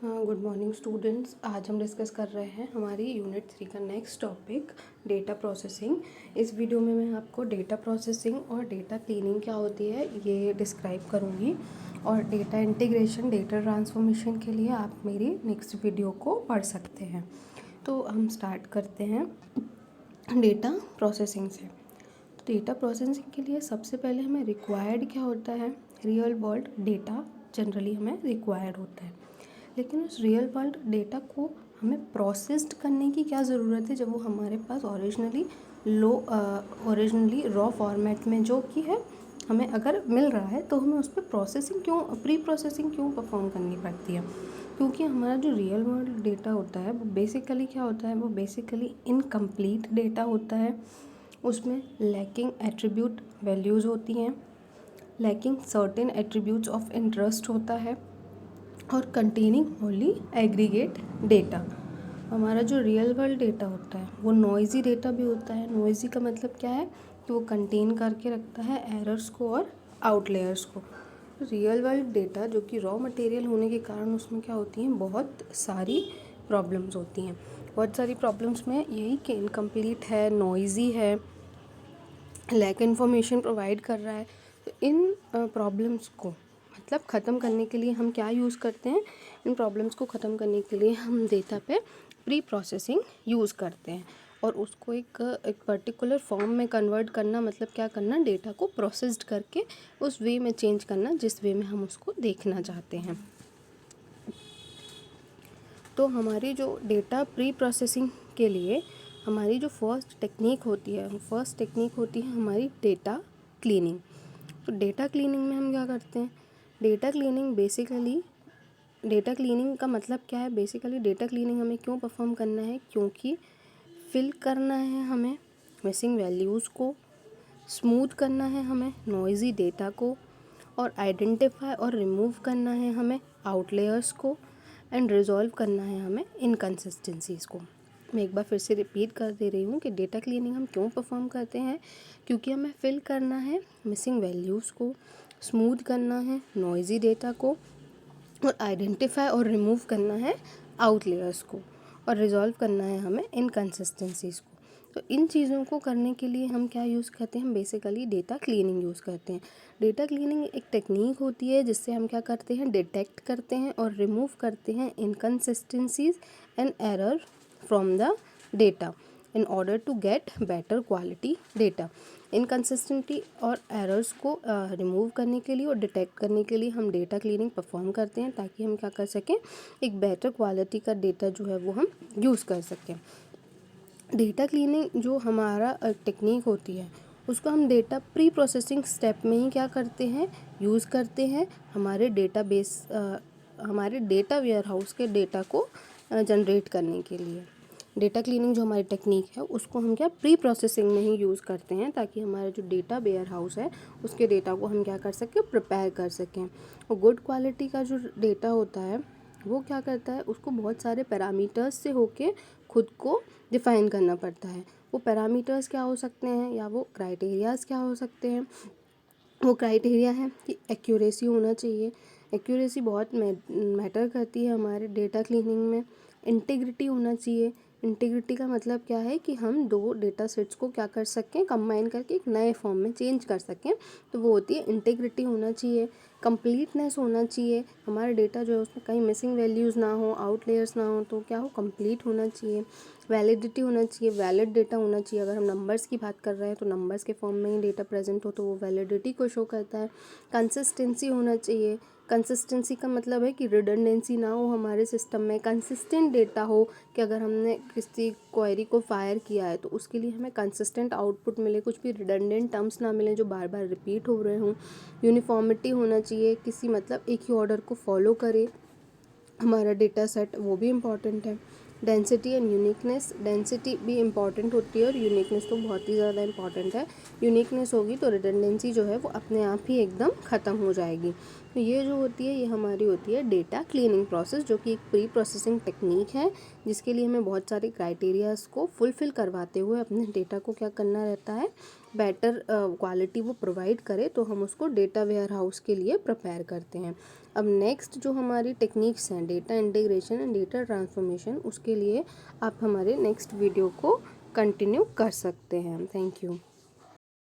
Good morning students. आज हम discuss कर रहे हैं हमारी यूनिट 3 का नेक्स्ट टॉपिक डेटा प्रोसेसिंग। इस वीडियो में मैं आपको डेटा प्रोसेसिंग और डेटा क्लीनिंग क्या होती है ये डिस्क्राइब करूँगी, और डेटा इंटीग्रेशन, डेटा ट्रांसफॉर्मेशन के लिए आप मेरी नेक्स्ट वीडियो को पढ़ सकते हैं। तो हम स्टार्ट करते हैं डेटा प्रोसेसिंग से। तो डेटा प्रोसेसिंग के लिए सबसे पहले हमें रिक्वायर्ड क्या होता है, रियल वर्ल्ड डेटा जनरली हमें रिक्वायर्ड होता है। लेकिन उस रियल वर्ल्ड डेटा को हमें प्रोसेस्ड करने की क्या ज़रूरत है, जब वो हमारे पास ओरिजिनली रॉ फॉर्मेट में जो कि है हमें अगर मिल रहा है, तो हमें उस पर प्री प्रोसेसिंग क्यों परफॉर्म करनी पड़ती है। क्योंकि हमारा जो रियल वर्ल्ड डेटा होता है वो बेसिकली क्या होता है, वो बेसिकली इनकम्प्लीट डेटा होता है। उसमें लैकिंग एट्रीब्यूट वैल्यूज़ होती हैं, lacking certain attributes of interest होता है, और कंटेनिंग ओनली एग्रीगेट डेटा। हमारा जो रियल वर्ल्ड डेटा होता है वो नॉइज़ी डेटा भी होता है। नॉइज़ी का मतलब क्या है कि वो कंटेन करके रखता है एरर्स को और आउटलेयर्स को। रियल वर्ल्ड डेटा जो कि रॉ मटेरियल होने के कारण उसमें क्या होती हैं, बहुत सारी प्रॉब्लम्स होती हैं। बहुत सारी प्रॉब्लम्स में यही कि इनकम्प्लीट है, नॉइज़ी है, लैक इन्फॉर्मेशन प्रोवाइड कर रहा है। तो इन प्रॉब्लम्स को मतलब ख़त्म करने के लिए हम क्या यूज़ करते हैं, इन प्रॉब्लम्स को ख़त्म करने के लिए हम डेटा पे प्री प्रोसेसिंग यूज़ करते हैं, और उसको एक पर्टिकुलर फॉर्म में कन्वर्ट करना, मतलब क्या करना, डेटा को प्रोसेस्ड करके उस वे में चेंज करना जिस वे में हम उसको देखना चाहते हैं। तो हमारी जो डेटा प्री प्रोसेसिंग के लिए हमारी जो फर्स्ट टेक्निक होती है हमारी डेटा क्लीनिंग। तो डेटा क्लीनिंग में हम क्या करते हैं, डेटा क्लीनिंग का मतलब क्या है। बेसिकली डेटा क्लीनिंग हमें क्यों परफॉर्म करना है, क्योंकि फिल करना है हमें मिसिंग वैल्यूज़ को, स्मूथ करना है हमें नॉइज़ी डेटा को, और आइडेंटिफाई और रिमूव करना है हमें आउटलेयर्स को, एंड रिजॉल्व करना है हमें इनकन्सिस्टेंसीज़ को। मैं एक बार फिर से रिपीट कर दे रही हूँ कि डेटा क्लीनिंग हम क्यों परफॉर्म करते हैं, क्योंकि हमें फिल करना है मिसिंग वैल्यूज़ को, स्मूथ करना है नॉइज़ी डेटा को, और आइडेंटिफाई और रिमूव करना है आउटलेयर्स को, और रिजॉल्व करना है हमें इनकन्सिस्टेंसीज़ को। तो इन चीज़ों को करने के लिए हम क्या यूज़ करते हैं, हम बेसिकली डेटा क्लीनिंग यूज़ करते हैं। डेटा क्लीनिंग एक टेक्निक होती है जिससे हम क्या करते हैं, डिटेक्ट करते हैं और रिमूव करते हैं inconsistencies and error from the data in order to get better quality data. Inconsistency और एरर्स को रिमूव करने के लिए और डिटेक्ट करने के लिए हम डेटा क्लीनिंग परफॉर्म करते हैं, ताकि हम क्या कर सकें, एक बेटर क्वालिटी का डेटा जो है वो हम यूज़ कर सकें। डेटा क्लीनिंग जो हमारा टेक्निक होती है उसको हम डेटा प्री प्रोसेसिंग स्टेप में ही क्या करते हैं, यूज़ करते हैं हमारे हमारे डेटा वेयर हाउस के डेटा को जनरेट करने के लिए। डेटा क्लीनिंग जो हमारी टेक्निक है उसको हम क्या प्री प्रोसेसिंग में ही यूज़ करते हैं, ताकि हमारा जो डेटा वेयर हाउस है उसके डेटा को हम क्या कर सकें, प्रिपेयर कर सकें। और गुड क्वालिटी का जो डेटा होता है वो क्या करता है, उसको बहुत सारे पैरामीटर्स से होके खुद को डिफ़ाइन करना पड़ता है। वो पैरामीटर्स क्या हो सकते हैं, या वो क्राइटेरियाज़ क्या हो सकते हैं। वो क्राइटेरिया है कि एक्यूरेसी होना चाहिए। एक्यूरेसी बहुत मैटर करती है हमारे डेटा क्लीनिंग में। इंटीग्रिटी होना चाहिए। इंटीग्रिटी का मतलब क्या है कि हम दो डेटा सेट्स को क्या कर सकें, कंबाइन करके एक नए फॉर्म में चेंज कर सकें, तो वो होती है इंटीग्रिटी होना चाहिए। कंप्लीटनेस होना चाहिए, हमारा डेटा जो है उसमें कहीं मिसिंग वैल्यूज़ ना हो, आउटलेयर्स ना हो, तो क्या हो, कंप्लीट होना चाहिए। वैलिडिटी होना चाहिए, वैलिड डेटा होना चाहिए। अगर हम नंबर्स की बात कर रहे हैं तो नंबर्स के फॉर्म में ही डेटा प्रेजेंट हो तो वो वैलिडिटी को शो करता है। कंसिस्टेंसी होना चाहिए। कंसिस्टेंसी का मतलब है कि रिडंडेंसी ना हो हमारे सिस्टम में, कंसिस्टेंट डेटा हो, कि अगर हमने किसी क्वेरी को फायर किया है तो उसके लिए हमें कंसिस्टेंट आउटपुट मिले, कुछ भी रिडंडेंट टर्म्स ना मिले जो बार बार रिपीट हो रहे हों। यूनिफॉर्मिटी होना चाहिए, किसी मतलब एक ही ऑर्डर को फॉलो करे हमारा डेटा सेट, वो भी इम्पॉर्टेंट है। डेंसिटी एंड यूनिकनेस, डेंसिटी भी इम्पॉर्टेंट होती है और यूनिकनेस तो बहुत ही ज़्यादा इम्पॉर्टेंट है। यूनिकनेस होगी तो रिडंडेंसी जो है वो अपने आप ही एकदम ख़त्म हो जाएगी। तो ये जो होती है ये हमारी होती है डेटा क्लीनिंग प्रोसेस, जो कि एक प्री प्रोसेसिंग टेक्निक है, जिसके लिए हमें बहुत सारे क्राइटेरियाज़ को फुलफ़िल करवाते हुए अपने डेटा को क्या करना रहता है, बेटर क्वालिटी वो प्रोवाइड करे, तो हम उसको डेटा वेयर हाउस के लिए प्रिपेयर करते हैं। अब नेक्स्ट जो हमारी टेक्निक्स हैं data integration and data transformation, उसके लिए आप हमारे नेक्स्ट वीडियो को कंटिन्यू कर सकते हैं। Thank you.